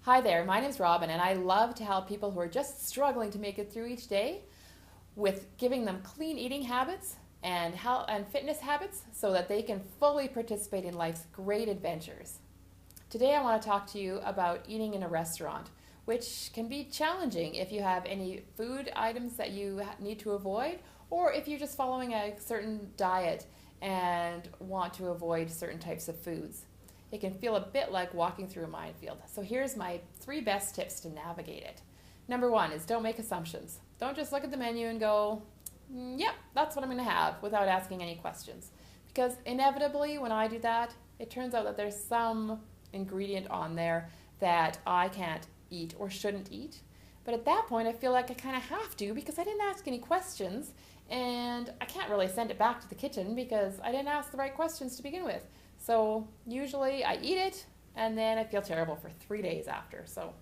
Hi there, my name's Robin, and I love to help people who are just struggling to make it through each day with giving them clean eating habits and health and fitness habits so that they can fully participate in life's great adventures. Today I want to talk to you about eating in a restaurant, which can be challenging if you have any food items that you need to avoid, or if you're just following a certain diet and want to avoid certain types of foods. It can feel a bit like walking through a minefield. So here's my 3 best tips to navigate it. Number 1 is don't make assumptions. Don't just look at the menu and go, yep, that's what I'm going to have, without asking any questions. Because inevitably when I do that, it turns out that there's some ingredient on there that I can't eat or shouldn't eat. But at that point I feel like I kind of have to, because I didn't ask any questions, and I can't really send it back to the kitchen because I didn't ask the right questions to begin with. So usually I eat it and then I feel terrible for 3 days after. So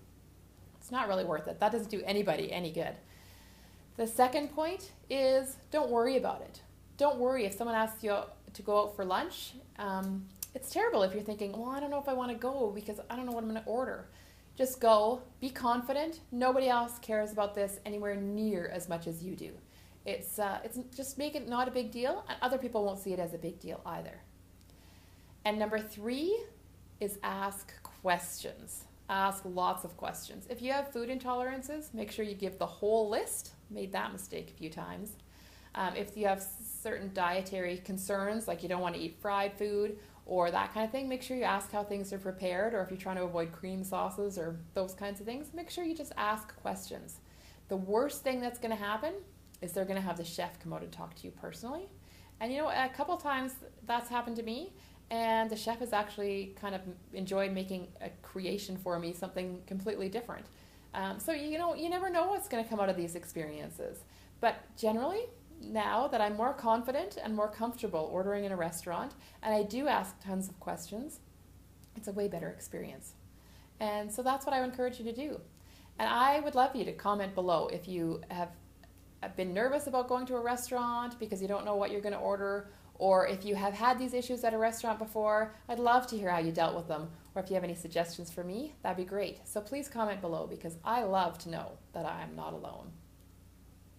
it's not really worth it. That doesn't do anybody any good. The second point is don't worry about it. Don't worry if someone asks you to go out for lunch. It's terrible if you're thinking, well, I don't know if I want to go because I don't know what I'm going to order. Just go, be confident. Nobody else cares about this anywhere near as much as you do. It's just make it not a big deal, and other people won't see it as a big deal either. And number 3 is ask questions. Ask lots of questions. If you have food intolerances, make sure you give the whole list. Made that mistake a few times. If you have certain dietary concerns, like you don't want to eat fried food or that kind of thing, make sure you ask how things are prepared, or if you're trying to avoid cream sauces or those kinds of things, make sure you just ask questions. The worst thing that's going to happen is they're going to have the chef come out and talk to you personally. And you know, a couple times that's happened to me, and the chef has actually kind of enjoyed making a creation for me, something completely different. So you never know what's going to come out of these experiences. But generally, now that I'm more confident and more comfortable ordering in a restaurant, and I do ask tons of questions, it's a way better experience. And so that's what I would encourage you to do. And I would love you to comment below if you have been nervous about going to a restaurant because you don't know what you're going to order, or if you have had these issues at a restaurant before. I'd love to hear how you dealt with them, or if you have any suggestions for me, that'd be great. So please comment below, because I love to know that I am not alone.